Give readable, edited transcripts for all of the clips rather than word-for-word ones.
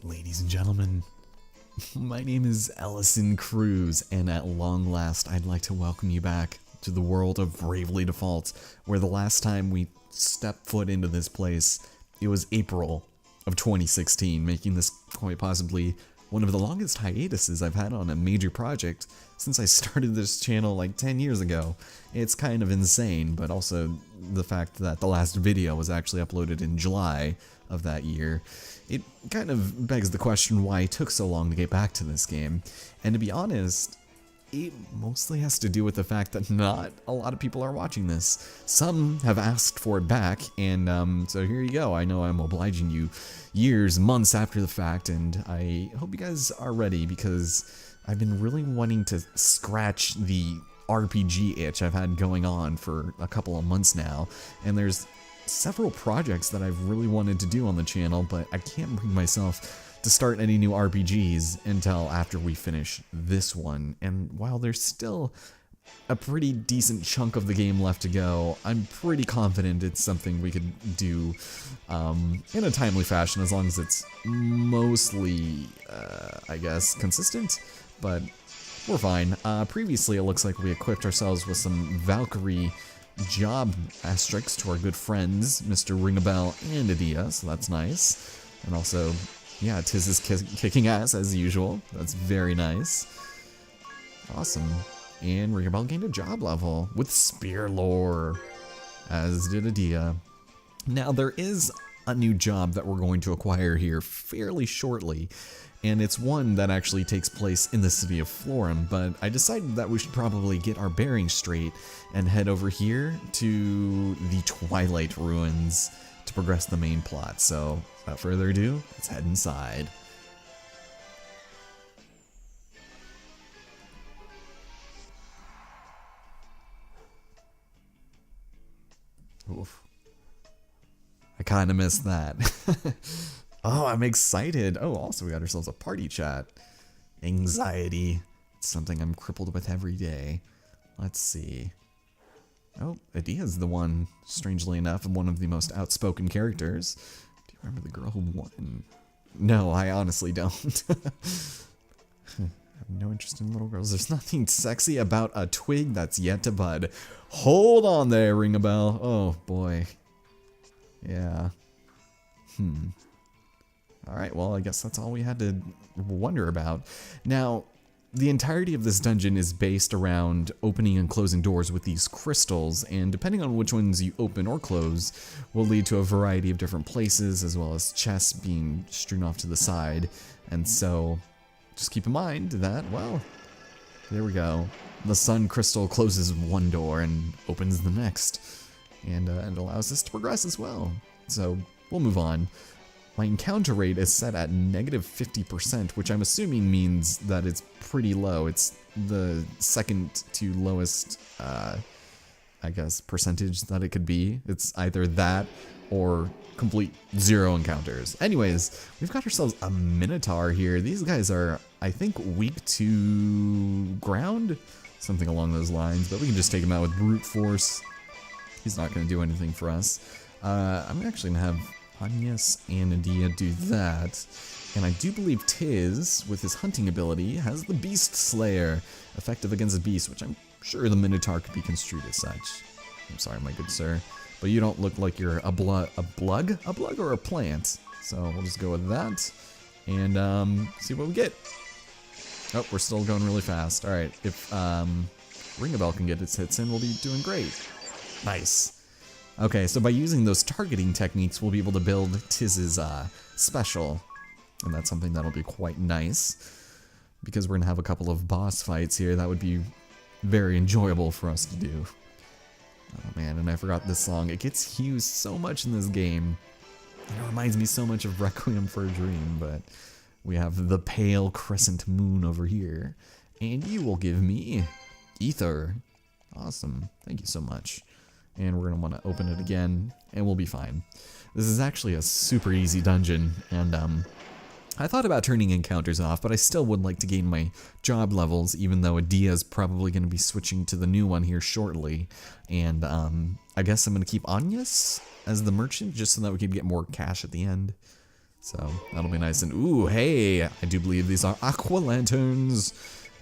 Ladies and gentlemen, my name is Ellison Cruz, and at long last, I'd like to welcome you back to the world of Bravely Default, where the last time we stepped foot into this place, it was April of 2016, making this quite possibly one of the longest hiatuses I've had on a major project since I started this channel like 10 years ago. It's kind of insane, but also the fact that the last video was actually uploaded in July of that year, it kind of begs the question why it took so long to get back to this game. And to be honest, it mostly has to do with the fact that not a lot of people are watching this. Some have asked for it back, and so here you go. I know I'm obliging you years, months after the fact, and I hope you guys are ready because I've been really wanting to scratch the RPG itch I've had going on for a couple of months now, and there's several projects that I've really wanted to do on the channel, but I can't bring myself to start any new RPGs until after we finish this one. And while there's still a pretty decent chunk of the game left to go, I'm pretty confident it's something we could do in a timely fashion, as long as it's mostly, I guess, consistent, but we're fine. Previously, it looks like we equipped ourselves with some Valkyrie job asterisks to our good friends, Mr. Ringabel and Adia, so that's nice. And also, yeah, Tiz is kicking ass as usual. That's very nice. Awesome. And Ringabel gained a job level with Spear Lore, as did Adia. Now, there is a new job that we're going to acquire here fairly shortly, and it's one that actually takes place in the city of Florim, but I decided that we should probably get our bearings straight and head over here to the Twilight ruins to progress the main plot. So, without further ado, let's head inside. Oof. I kinda missed that. Oh, I'm excited. Oh, also we got ourselves a party chat. Anxiety. It's something I'm crippled with every day. Let's see. Oh, Adia's the one, strangely enough, one of the most outspoken characters. Do you remember the girl who won? No, I honestly don't. I have no interest in little girls. There's nothing sexy about a twig that's yet to bud. Hold on there, Ringabel. Oh, boy. Yeah. Alright, well, I guess that's all we had to wonder about. Now, the entirety of this dungeon is based around opening and closing doors with these crystals, and depending on which ones you open or close, will lead to a variety of different places, as well as chests being strewn off to the side. And so, just keep in mind that, well, there we go. The sun crystal closes one door and opens the next, and it allows us to progress as well. So, we'll move on. My encounter rate is set at negative 50%, which I'm assuming means that it's pretty low. It's the second to lowest, I guess, percentage that it could be. It's either that or complete zero encounters. Anyways, we've got ourselves a Minotaur here. These guys are, I think, weak to ground, something along those lines, but we can just take him out with brute force. He's not going to do anything for us. I'm actually going to have Agnes and Adia do that, and I do believe Tiz, with his hunting ability, has the Beast Slayer, effective against a beast, which I'm sure the Minotaur could be construed as such. I'm sorry, my good sir, but you don't look like you're a blug or a plant, so we'll just go with that, and see what we get. Oh, we're still going really fast. Alright, if Ringabel can get its hits in, we'll be doing great. Nice. Okay, so by using those targeting techniques, we'll be able to build Tiz's special, and that's something that'll be quite nice, because we're going to have a couple of boss fights here that would be very enjoyable for us to do. Oh man, and I forgot this song. It gets used so much in this game. It reminds me so much of Requiem for a Dream, but we have the pale crescent moon over here, and you will give me ether. Awesome, thank you so much. And we're going to want to open it again, and we'll be fine. This is actually a super easy dungeon, and I thought about turning encounters off, but I still would like to gain my job levels, even though Adia's probably going to be switching to the new one here shortly. And I guess I'm going to keep Agnes as the merchant, just so that we can get more cash at the end. So that'll be nice. And ooh, hey, I do believe these are aqua lanterns.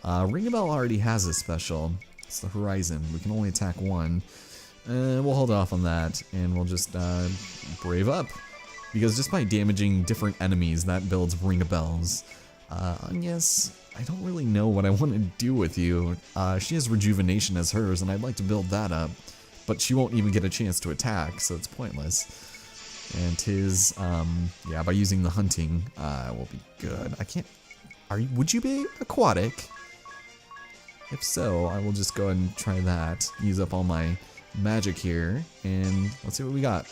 Ringabel already has a special. It's the Horizon. We can only attack one. We'll hold off on that, and we'll just brave up. Because just by damaging different enemies, that builds Ringabels. Yes, I don't really know what I want to do with you. She has Rejuvenation as hers, and I'd like to build that up. But she won't even get a chance to attack, so it's pointless. And his, yeah, by using the hunting, will be good. I can't, would you be aquatic? If so, I will just go ahead and try that. Use up all my magic here, and let's see what we got.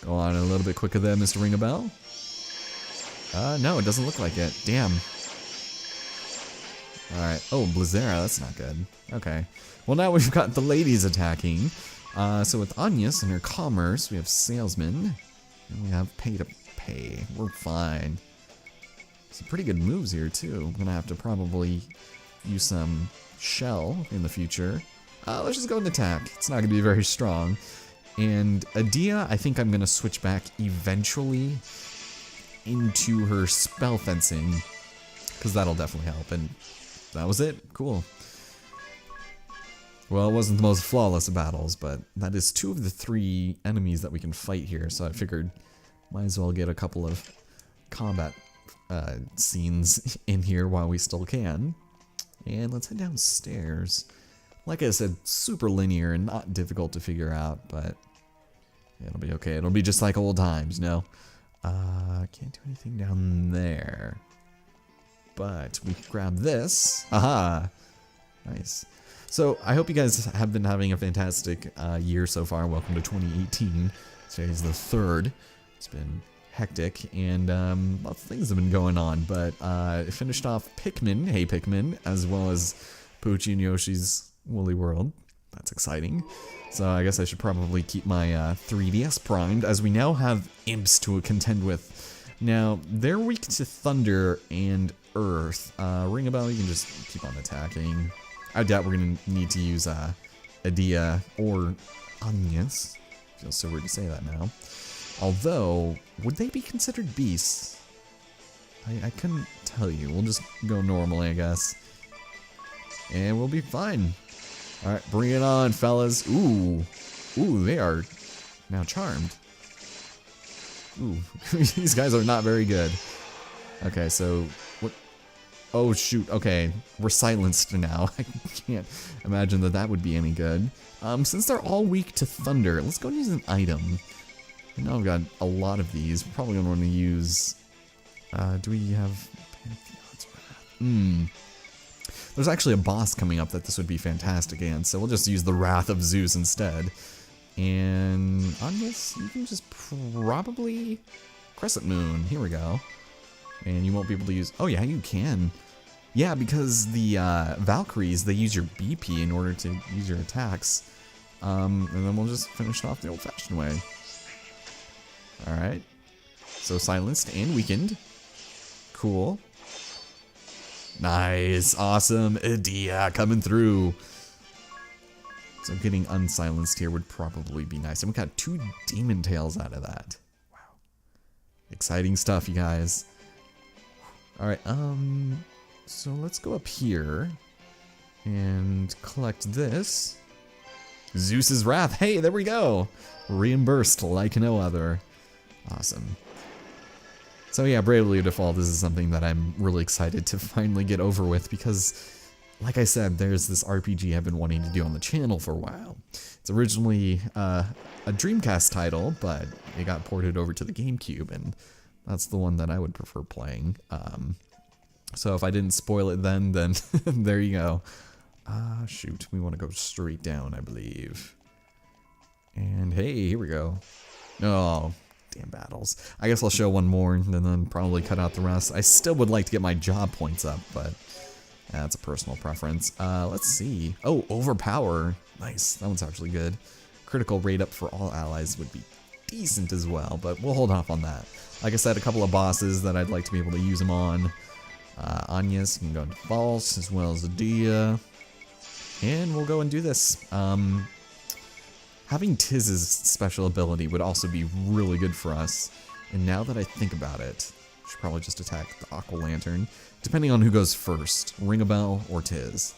Go on a little bit quicker there, Mr. Ringabel. No, it doesn't look like it. Damn. Alright. Oh, Blizzara, that's not good. Okay. Well, now we've got the ladies attacking. So with Agnes and her commerce, we have salesman, and we have pay to pay. We're fine. Some pretty good moves here, too. I'm gonna have to probably use some shell in the future. Let's just go and attack. It's not gonna be very strong. And Adia, I think I'm gonna switch back eventually into her spell fencing, because that'll definitely help. And that was it. Cool. Well, it wasn't the most flawless of battles, but that is 2 of the 3 enemies that we can fight here, so I figured might as well get a couple of combat scenes in here while we still can. And let's head downstairs. Like I said, super linear and not difficult to figure out, but it'll be okay. It'll be just like old times, you know? Can't do anything down there. But we can grab this. Aha! Nice. So, I hope you guys have been having a fantastic year so far. Welcome to 2018. Today's the 3rd. It's been hectic, and lots of things have been going on, but it finished off Pikmin, hey Pikmin, as well as Poochie and Yoshi's Woolly World. That's exciting. So I guess I should probably keep my 3DS primed, as we now have imps to contend with. Now, they're weak to Thunder and Earth. Ringabel, you can just keep on attacking. I doubt we're going to need to use Adia or Agnes. Feels so weird to say that now. Although, would they be considered beasts? I couldn't tell you. We'll just go normally, I guess. And we'll be fine. Alright, bring it on, fellas. Ooh. Ooh, they are now charmed. Ooh, these guys are not very good. Okay, so what? Oh shoot, okay. We're silenced now. I can't imagine that that would be any good. Since they're all weak to thunder, let's go and use an item. I know I've got a lot of these. We're probably gonna want to use, do we have Pantheon's Wrath? There's actually a boss coming up that this would be fantastic against, so we'll just use the Wrath of Zeus instead. And on this, you can just probably Crescent Moon. Here we go. And you won't be able to use... Oh yeah, you can. Yeah, because the Valkyries, they use your BP in order to use your attacks. And then we'll just finish it off the old-fashioned way. Alright. So silenced and weakened. Cool. Nice. Awesome. Adia coming through. So getting unsilenced here would probably be nice. And we got 2 demon tails out of that. Wow. Exciting stuff, you guys. Alright, so let's go up here and collect this. Zeus's Wrath. Hey, there we go. Reimbursed like no other. Awesome. So yeah, Bravely Default, this is something that I'm really excited to finally get over with because, like I said, there's this RPG I've been wanting to do on the channel for a while. It's originally a Dreamcast title, but it got ported over to the GameCube, and that's the one that I would prefer playing. So if I didn't spoil it then there you go. Shoot, we want to go straight down, I believe. And hey, here we go. Oh, damn battles. I guess I'll show one more and then probably cut out the rest. I still would like to get my job points up, but that's a personal preference. Let's see. Oh, Overpower. Nice. That one's actually good. Critical rate up for all allies would be decent as well, but we'll hold off on that. Like I said, a couple of bosses that I'd like to be able to use them on. Agnes can go into False, as well as Adia. And we'll go and do this. Having Tiz's special ability would also be really good for us. And now that I think about it, I should probably just attack the Aqua Lantern, depending on who goes first, Ring a Bell or Tiz.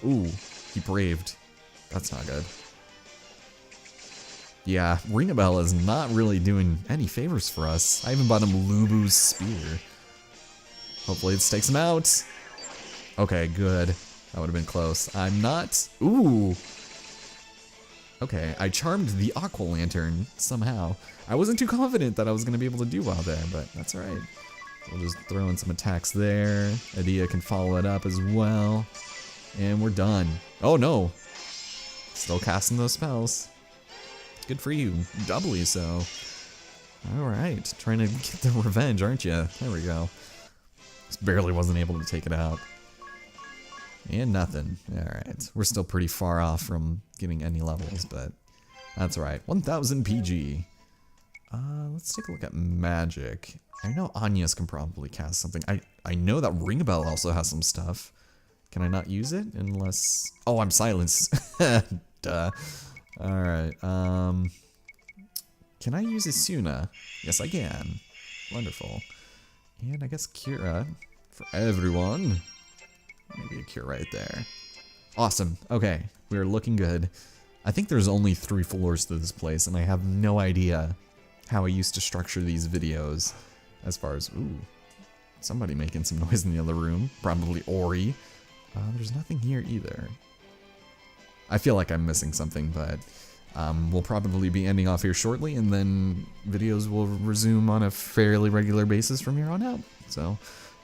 Ooh, he braved. That's not good. Yeah, Ring a Bell is not really doing any favors for us. I even bought him Lubu's Spear. Hopefully it takes him out. Okay, good. That would have been close. I'm not... Ooh! Okay, I charmed the Aqua Lantern somehow. I wasn't too confident that I was going to be able to do well there, but that's alright. We'll just throw in some attacks there. Adia can follow it up as well. And we're done. Oh no! Still casting those spells. Good for you. Doubly so. Alright, trying to get the revenge, aren't you? There we go. Just barely wasn't able to take it out. And nothing. Alright. We're still pretty far off from getting any levels, but that's alright. 1000 PG. Let's take a look at magic. I know Anya's can probably cast something. I know that Ring a Bell also has some stuff. Can I not use it? Unless... Oh, I'm silenced. Duh. Alright. Can I use Isuna? Yes, I can. Wonderful. And I guess Kira for everyone. Maybe a cure right there. Awesome. Okay, we are looking good. I think there's only 3 floors to this place, and I have no idea how I used to structure these videos. As far as, ooh, somebody making some noise in the other room. Probably Ori. There's nothing here either. I feel like I'm missing something, but we'll probably be ending off here shortly, and then videos will resume on a fairly regular basis from here on out. So...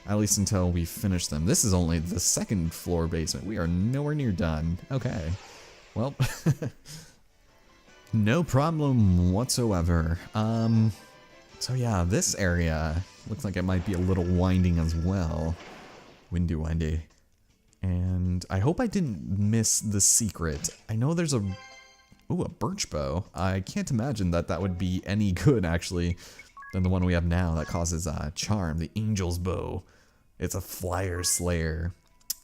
at least until we finish them. This is only the 2nd floor basement. We are nowhere near done. Okay. Well, no problem whatsoever. So yeah, this area looks like it might be a little winding as well. Windy. And I hope I didn't miss the secret. I know there's a birch bow. I can't imagine that that would be any good, actually, than the one we have now that causes charm, the Angel's Bow. It's a flyer slayer.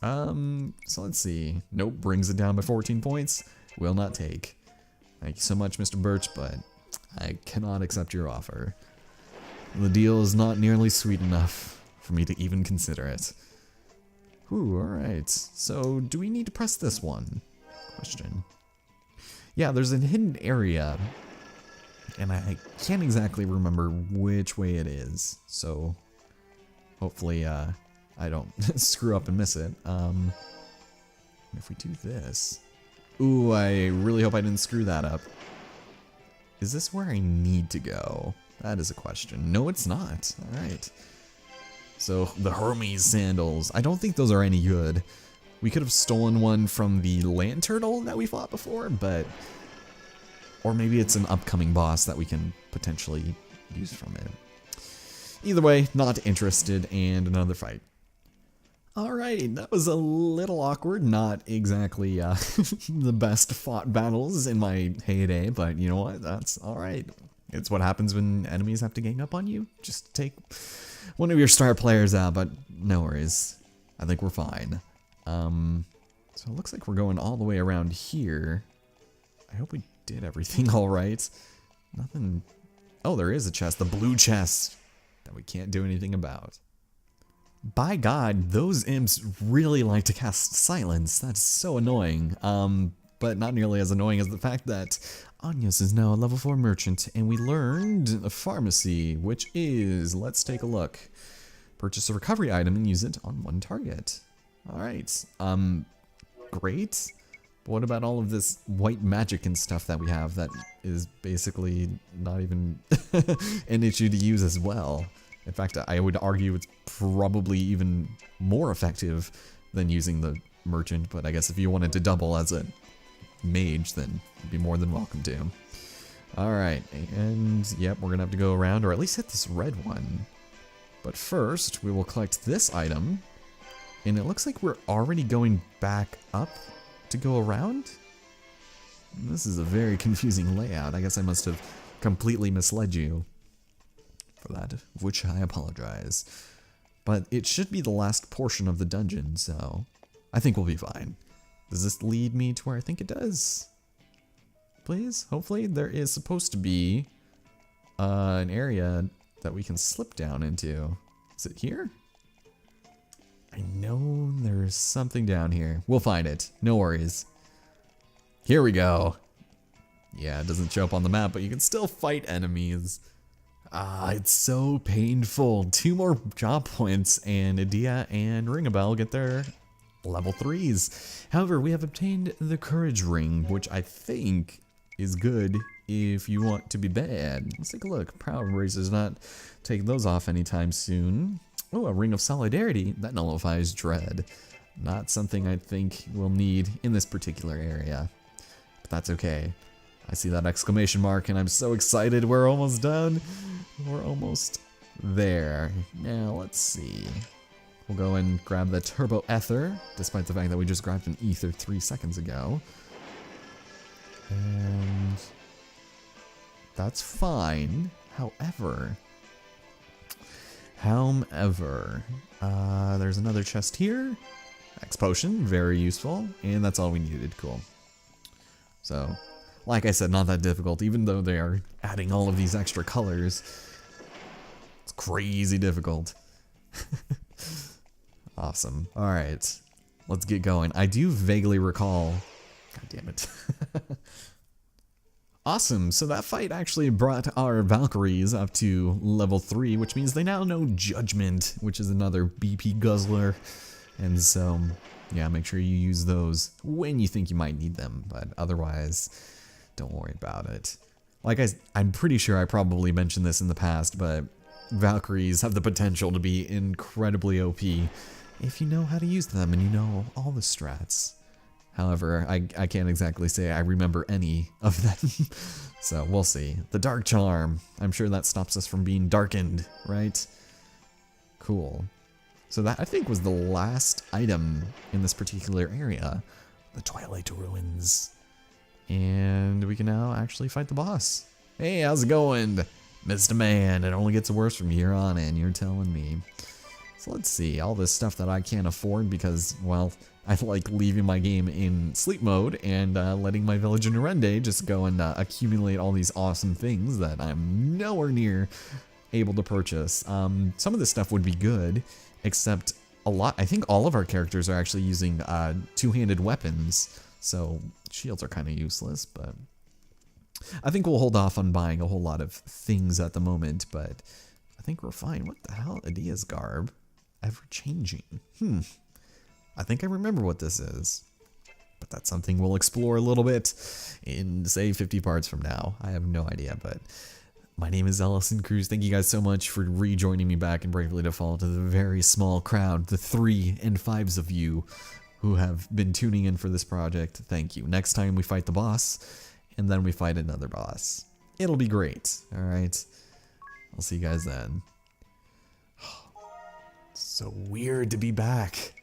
So let's see. Nope, brings it down by 14 points. Will not take. Thank you so much, Mr. Birch, but I cannot accept your offer. The deal is not nearly sweet enough for me to even consider it. Ooh, alright. So, do we need to press this one? Question. Yeah, there's a hidden area, and I can't exactly remember which way it is, so hopefully I don't screw up and miss it. If we do this... Ooh, I really hope I didn't screw that up. Is this where I need to go? That is a question. No, it's not. Alright. So, the Hermes sandals. I don't think those are any good. We could have stolen one from the land turtle that we fought before, but... or maybe it's an upcoming boss that we can potentially use from it. Either way, not interested, and another fight. Alright, that was a little awkward. Not exactly the best fought battles in my heyday, but you know what? That's alright. It's what happens when enemies have to gang up on you. Just take one of your star players out, but no worries. I think we're fine. So it looks like we're going all the way around here. I hope we did everything alright. Nothing... Oh, there is a chest. The blue chest that we can't do anything about. By God, those imps really like to cast silence. That's so annoying. But not nearly as annoying as the fact that Anya's is now a level 4 merchant, and we learned a pharmacy, which is, let's take a look. Purchase a recovery item and use it on one target. Alright, great. But what about all of this white magic and stuff that we have that is basically not even an issue to use as well? In fact, I would argue it's probably even more effective than using the merchant, but I guess if you wanted to double as a mage, then you'd be more than welcome to. Alright, and yep, we're gonna have to go around, or at least hit this red one. But first, we will collect this item, and it looks like we're already going back up to go around? This is a very confusing layout. I guess I must have completely misled you. For that, of which I apologize. But it should be the last portion of the dungeon, so I think we'll be fine. Does this lead me to where I think it does? Please? Hopefully? There is supposed to be an area that we can slip down into. Is it here? I know there's something down here. We'll find it. No worries. Here we go. Yeah, it doesn't show up on the map, but you can still fight enemies. Ah, it's so painful. 2 more job points, and Adia and Ringabel get their level 3s. However, we have obtained the Courage Ring, which I think is good if you want to be bad. Let's take a look. Proud Race does not take those off anytime soon. Oh, a Ring of Solidarity. That nullifies Dread. Not something I think we'll need in this particular area. But that's okay. I see that exclamation mark and I'm so excited. We're almost done. We're almost there. Now, let's see. We'll go and grab the Turbo Ether, despite the fact that we just grabbed an Ether 3 seconds ago. And that's fine. However, there's another chest here. X Potion, very useful. And that's all we needed. Cool. So, like I said, not that difficult, even though they are adding all of these extra colors. It's crazy difficult. Awesome. Alright, let's get going. I do vaguely recall... God damn it. Awesome, so that fight actually brought our Valkyries up to level 3, which means they now know Judgment, which is another BP guzzler. And so, yeah, make sure you use those when you think you might need them, but otherwise, don't worry about it. Like I'm pretty sure I probably mentioned this in the past, but Valkyries have the potential to be incredibly OP if you know how to use them and you know all the strats. However, I can't exactly say I remember any of them, so we'll see. The Dark Charm, I'm sure that stops us from being darkened, right? Cool. So that, I think, was the last item in this particular area, the Twilight Ruins. And we can now actually fight the boss. Hey, how's it going, Mr. Man? It only gets worse from here on in, you're telling me. So let's see, all this stuff that I can't afford because, well, I like leaving my game in sleep mode and letting my village in Urende just go and accumulate all these awesome things that I'm nowhere near able to purchase. Some of this stuff would be good, except I think all of our characters are actually using two-handed weapons, so shields are kind of useless, but I think we'll hold off on buying a whole lot of things at the moment, but I think we're fine. What the hell? Adia's garb. Ever-changing. I think I remember what this is, but that's something we'll explore a little bit in, say, 50 parts from now. I have no idea, but my name is Ellison Cruz. Thank you guys so much for rejoining me back in Bravely Default, to the very small crowd, the 3 and 5s of you who have been tuning in for this project. Thank you. Next time we fight the boss, and then we fight another boss. It'll be great, alright? I'll see you guys then. So weird to be back.